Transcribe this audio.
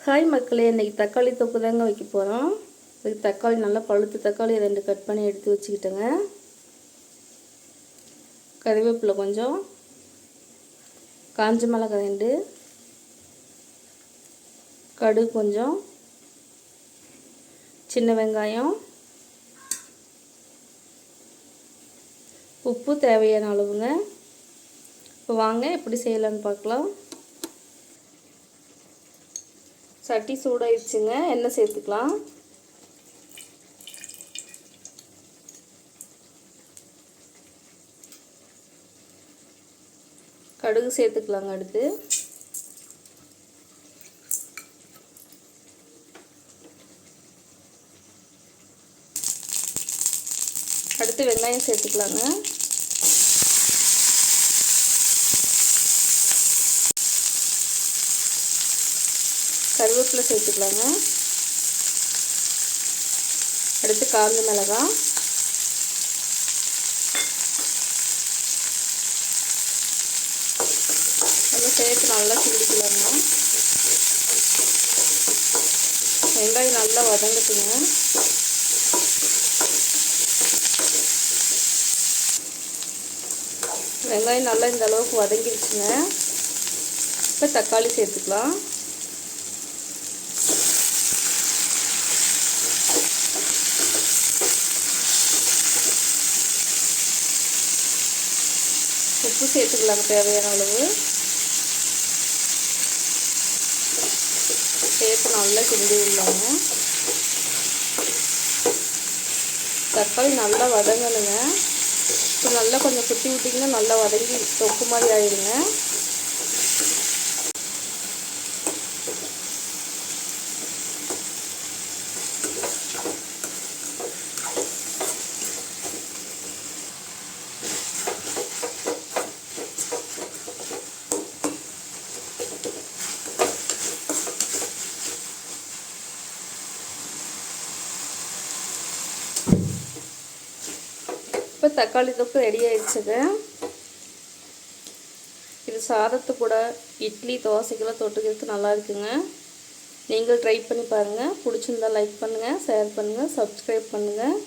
Hi மக்களே, இன்றைக்கி தக்காளி தொக்கு தாங்க வைக்க போகிறோம். இதுக்கு தக்காளி நல்லா பழுத்து தக்காளி 2 கட் பண்ணி எடுத்து வச்சுக்கிட்டேங்க. கறிவேப்பிலை கொஞ்சம், காஞ்ச மிளகாய் 2, கடுகு கொஞ்சம், சின்ன வெங்காயம், உப்பு தேவையான அளவுங்க. இப்போ வாங்க எப்படி செய்யலான்னு பார்க்கலாம். சட்டி சூடாயிடுச்சுங்க, எண்ணெய் சேர்த்துக்கலாம். கடுகு சேர்த்துக்கலாங்க. அடுத்து வெங்காயம் சேர்த்துக்கலாங்க. கருவேப்பிலை சேர்த்துக்கலாங்க. அடுத்து காஞ்ச மிளகாய், நம்ம சேர்த்து நல்லா கிண்டிக்கலாங்க. வெங்காயம் நல்லா வதங்கட்டுங்க. வெங்காயம் நல்லா இந்த அளவுக்கு வதங்கிடுச்சுங்க. இப்போ தக்காளி சேர்த்துக்கலாம். உப்பு சேர்த்துக்கலாம் தேவையான அளவு. சேர்த்து நல்லா கிண்டி விடலாங்க. தக்காளி நல்லா வதங்கணுங்க. இப்போ நல்லா கொஞ்சம் குத்தி விட்டிங்கன்னா நல்லா வதங்கி தொக்கு மாதிரி ஆயிடுங்க. இப்போ தக்காளி தொக்கு ரெடி ஆயிடுச்சுங்க. இது சாதத்து கூட இட்லி தோசைக்கெல்லாம் தொட்டுக்கிறதுக்கு நல்லா இருக்குங்க. நீங்கள் ட்ரை பண்ணி பாருங்கள். பிடிச்சிருந்தா லைக் பண்ணுங்கள், ஷேர் பண்ணுங்கள், சப்ஸ்கிரைப் பண்ணுங்கள்.